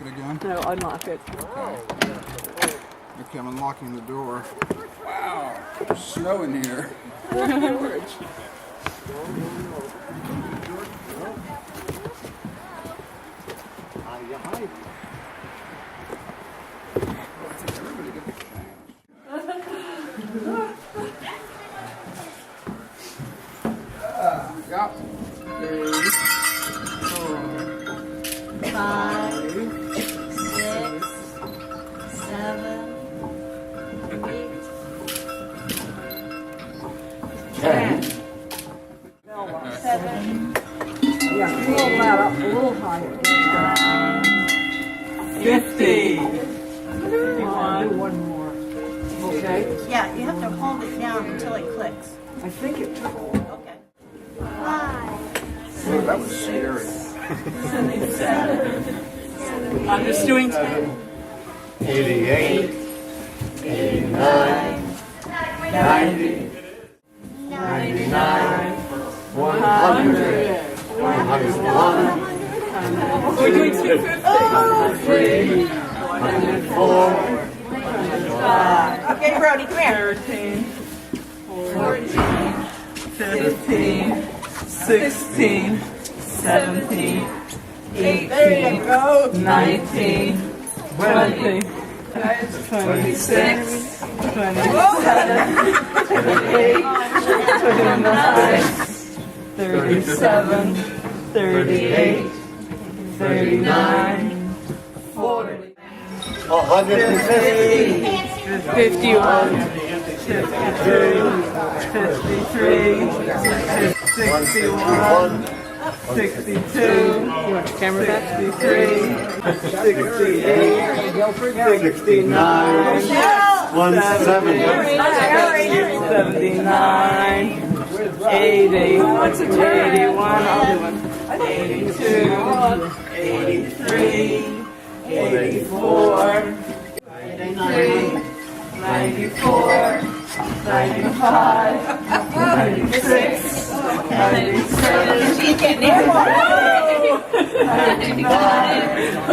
Again? No, unlock it. Okay, I'm unlocking the door. Wow, there's snow in here. Yep. 3, 4, 5, 6, 7, 8, 10. 7. Yeah, roll that up a little higher. 50. Do one more. Okay? Yeah, you have to hold it down until it clicks. I think it took. Okay. 5. Oh, that was scary. I'm just doing 10. 88, 89, 90, 99, 100, 101, We're doing 250. 103, 104, 105. Okay, Brody, come here. 13, 14, 15, 16, 17, 18, There you go. 19, 20, 26, 27, 28, 29, 37, 38, 39, 40, 150, 51, 52, 53, 61, 62, 63, 68, 69, 170, 79, 80, 81, 82, 83, 84, 93, 94, 95, 96, 97,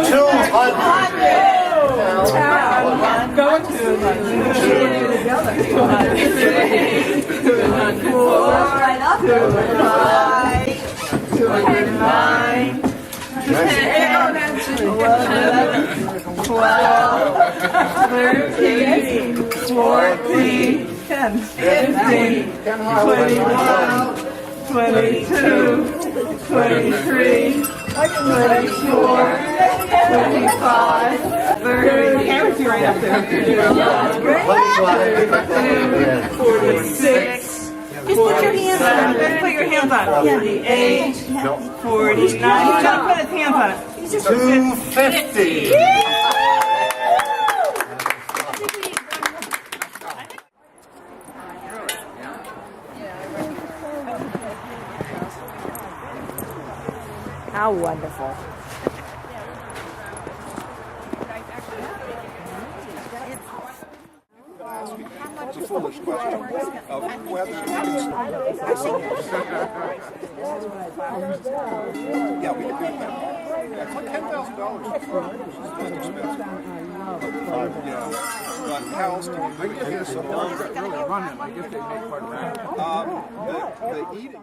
200. Going to 209, 14, 10, 15, 21, 22, 23, 24, 25, 30, Karen's right up there. 46, Just put your hands on it. Just put your hands on it. 48, 49. He's gonna put his hands on it. 250. How wonderful. It's a foolish question of whether yeah, we can do that. It's like $10,000. Yeah, but how else do you? I guess it's really running. I guess they make part of that. The eating.